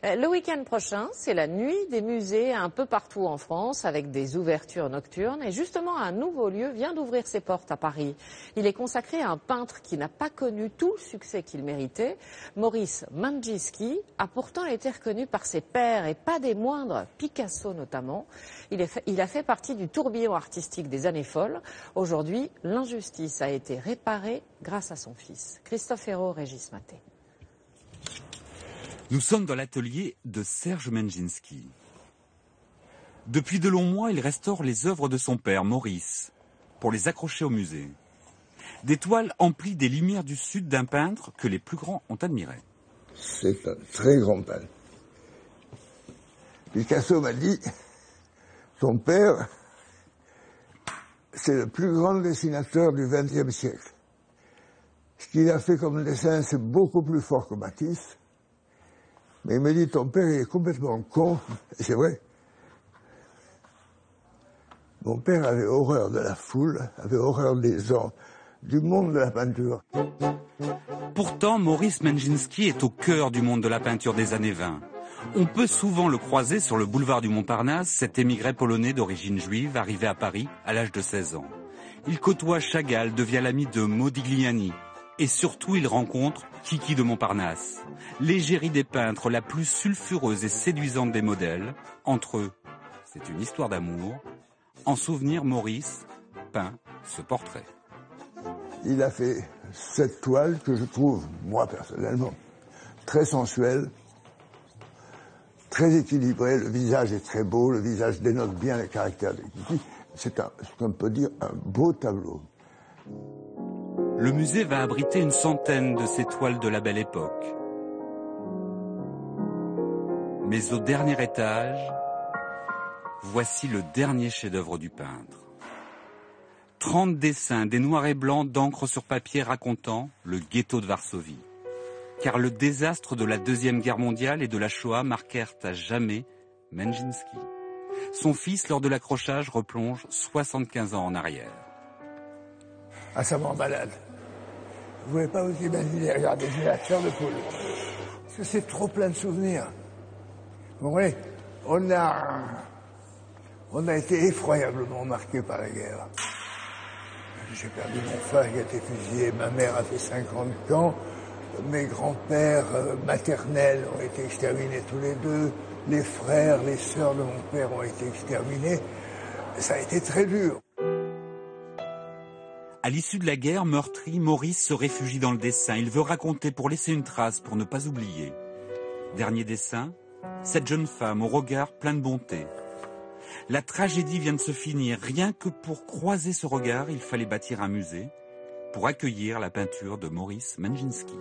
Le week-end prochain, c'est la nuit des musées un peu partout en France avec des ouvertures nocturnes. Et justement, un nouveau lieu vient d'ouvrir ses portes à Paris. Il est consacré à un peintre qui n'a pas connu tout le succès qu'il méritait. Maurice Mandjinski a pourtant été reconnu par ses pairs et pas des moindres, Picasso notamment. Il a fait partie du tourbillon artistique des années folles. Aujourd'hui, l'injustice a été réparée grâce à son fils. Christophe Hérault, Régis Maté. Nous sommes dans l'atelier de Serge Mandjinski. Depuis de longs mois, il restaure les œuvres de son père, Maurice, pour les accrocher au musée. Des toiles emplies des lumières du sud d'un peintre que les plus grands ont admiré. C'est un très grand peintre. Picasso m'a dit, son père, c'est le plus grand dessinateur du XXe siècle. Ce qu'il a fait comme dessin, c'est beaucoup plus fort que Matisse. Mais il me dit, ton père, il est complètement con. Et c'est vrai. Mon père avait horreur de la foule, avait horreur des gens, du monde de la peinture. Pourtant, Maurice Mandjinski est au cœur du monde de la peinture des années 20. On peut souvent le croiser sur le boulevard du Montparnasse, cet émigré polonais d'origine juive arrivé à Paris à l'âge de 16 ans. Il côtoie Chagall, devient l'ami de Modigliani. Et surtout, il rencontre Kiki de Montparnasse, l'égérie des peintres, la plus sulfureuse et séduisante des modèles. Entre eux, c'est une histoire d'amour. En souvenir, Maurice peint ce portrait. Il a fait cette toile que je trouve, moi personnellement, très sensuelle, très équilibrée. Le visage est très beau, le visage dénote bien les caractères de Kiki. C'est ce qu'on peut dire un beau tableau. Le musée va abriter une centaine de ces toiles de la Belle Époque. Mais au dernier étage, voici le dernier chef-d'œuvre du peintre. 30 dessins, des noirs et blancs d'encre sur papier racontant le ghetto de Varsovie. Car le désastre de la Deuxième Guerre mondiale et de la Shoah marquèrent à jamais Mandjinski. Son fils, lors de l'accrochage, replonge 75 ans en arrière. Ah, ça m'embalade. Vous ne pouvez pas vous imaginer, regardez, j'ai la chair de poule. Parce que c'est trop plein de souvenirs. Vous voyez, on a été effroyablement marqués par la guerre. J'ai perdu mon frère qui a été fusillé, ma mère a fait 50 camps, mes grands-pères maternels ont été exterminés tous les deux, les frères, les sœurs de mon père ont été exterminés. Ça a été très dur. À l'issue de la guerre, meurtri, Maurice se réfugie dans le dessin. Il veut raconter pour laisser une trace, pour ne pas oublier. Dernier dessin, cette jeune femme au regard plein de bonté. La tragédie vient de se finir. Rien que pour croiser ce regard, il fallait bâtir un musée pour accueillir la peinture de Maurice Mandjinski.